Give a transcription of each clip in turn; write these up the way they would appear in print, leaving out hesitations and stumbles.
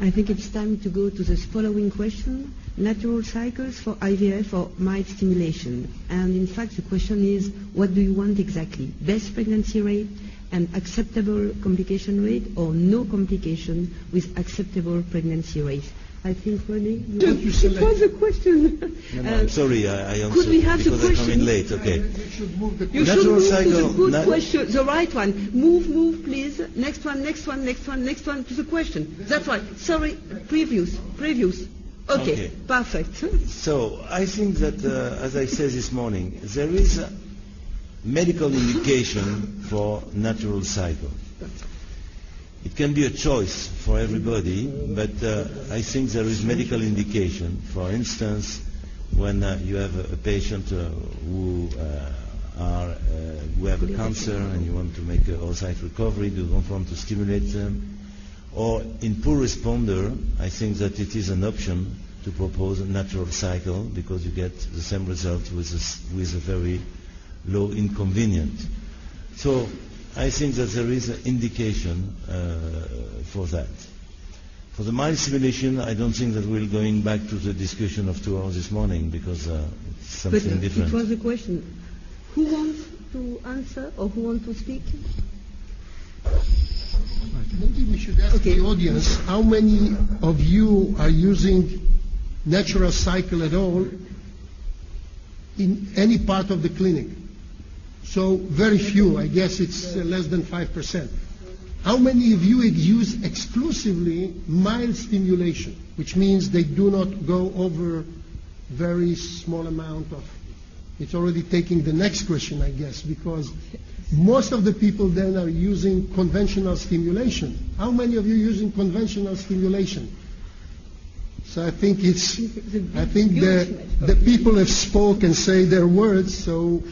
I think it's time to go to the following question. Natural cycles for IVF or mild stimulation. And in fact, the question is, what do you want exactly? Best pregnancy rate and acceptable complication rate, or no complication with acceptable pregnancy rate? I think, René, it was a question. No, I'm sorry, I answered could we have because the I question? come in late. Okay. You should move the You should Natural move cycle, to the good question, the right one. Move, please. Next one to the question. That's right. Sorry, previous. Okay, perfect. So I think that, as I said this morning, there is a medical indication for natural cycle. It can be a choice for everybody, but I think there is medical indication. For instance, when you have a patient who have a cancer and you want to make a oocyte recovery, you don't want to stimulate them. Or in poor responder, I think that it is an option to propose a natural cycle because you get the same result with a very low inconvenience. So I think that there is an indication for that. For the mild stimulation, I don't think that we're going back to the discussion of 2 hours this morning because it's something different. It was a question. Who wants to answer or who wants to speak? Maybe we should ask the audience, how many of you are using natural cycle at all in any part of the clinic? So very few, I guess it's less than 5%. How many of you use exclusively mild stimulation, which means they do not go over very small amount of, it's already taking the next question, I guess, because most of the people then are using conventional stimulation. How many of you using conventional stimulation? So I think the people have spoken and say their words, so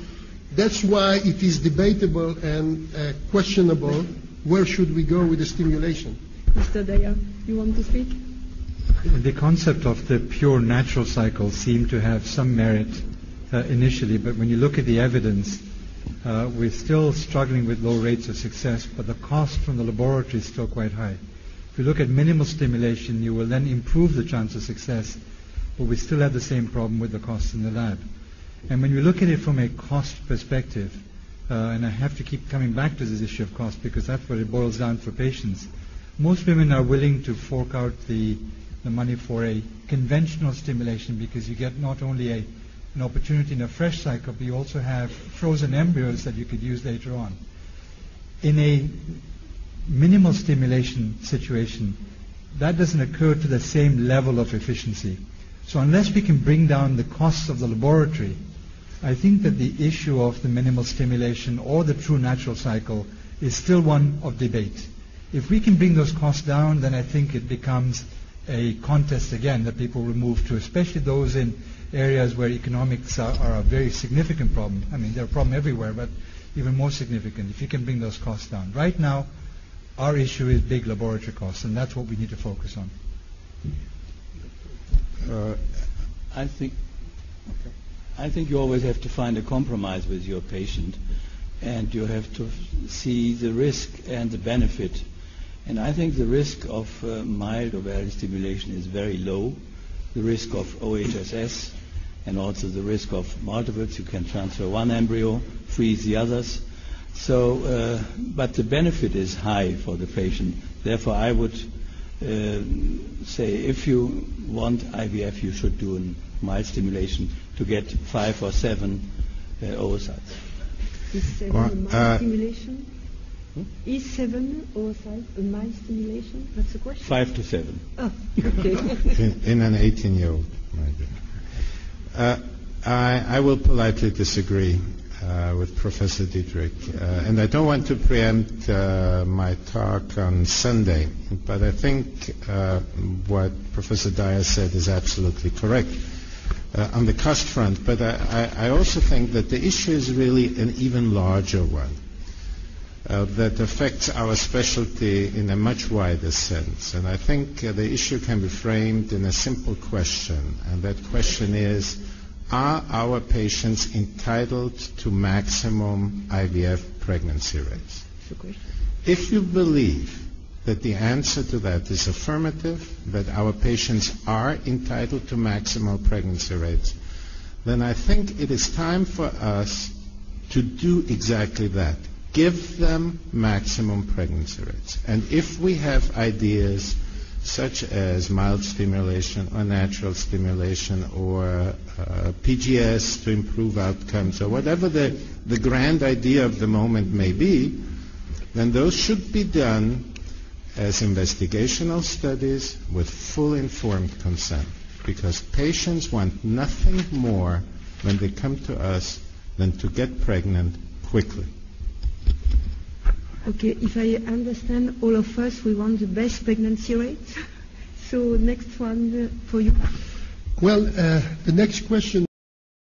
that's why it is debatable and questionable where should we go with the stimulation. Mr. Daya, you want to speak? The concept of the pure natural cycle seemed to have some merit initially, but when you look at the evidence, we're still struggling with low rates of success, but the cost from the laboratory is still quite high. If you look at minimal stimulation, you will then improve the chance of success, but we still have the same problem with the costs in the lab. And when you look at it from a cost perspective, and I have to keep coming back to this issue of cost because that's what it boils down for patients, most women are willing to fork out the money for a conventional stimulation because you get not only an opportunity in a fresh cycle, but you also have frozen embryos that you could use later on. In a minimal stimulation situation, that doesn't occur to the same level of efficiency. So unless we can bring down the costs of the laboratory, I think that the issue of the minimal stimulation or the true natural cycle is still one of debate. If we can bring those costs down, then I think it becomes a contest again that people will move to, especially those in areas where economics are a very significant problem. I mean, they're a problem everywhere, but even more significant if you can bring those costs down. Right now, our issue is big laboratory costs, and that's what we need to focus on. I think you always have to find a compromise with your patient, and you have to see the risk and the benefit. And I think the risk of mild ovarian stimulation is very low. The risk of OHSS and also the risk of multiples, you can transfer one embryo, freeze the others. So, but the benefit is high for the patient. Therefore, I would say if you want IVF, you should do a mild stimulation to get 5 or 7 oocytes. Is 7 a mild stimulation? Is 7 oocytes a mild stimulation? That's the question. 5 to 7. Oh, okay. in an 18-year-old. I will politely disagree with Professor Dietrich. And I don't want to preempt my talk on Sunday, but I think what Professor Dyer said is absolutely correct on the cost front. But I also think that the issue is really an even larger one that affects our specialty in a much wider sense. And I think the issue can be framed in a simple question, and that question is, are our patients entitled to maximum IVF pregnancy rates? If you believe that the answer to that is affirmative, that our patients are entitled to maximal pregnancy rates, then I think it is time for us to do exactly that. Give them maximum pregnancy rates. And if we have ideas such as mild stimulation or natural stimulation or PGS to improve outcomes or whatever the grand idea of the moment may be, then those should be done as investigational studies with full informed consent, because patients want nothing more when they come to us than to get pregnant quickly. Okay, if I understand, all of us, we want the best pregnancy rate. So next one for you. Well, the next question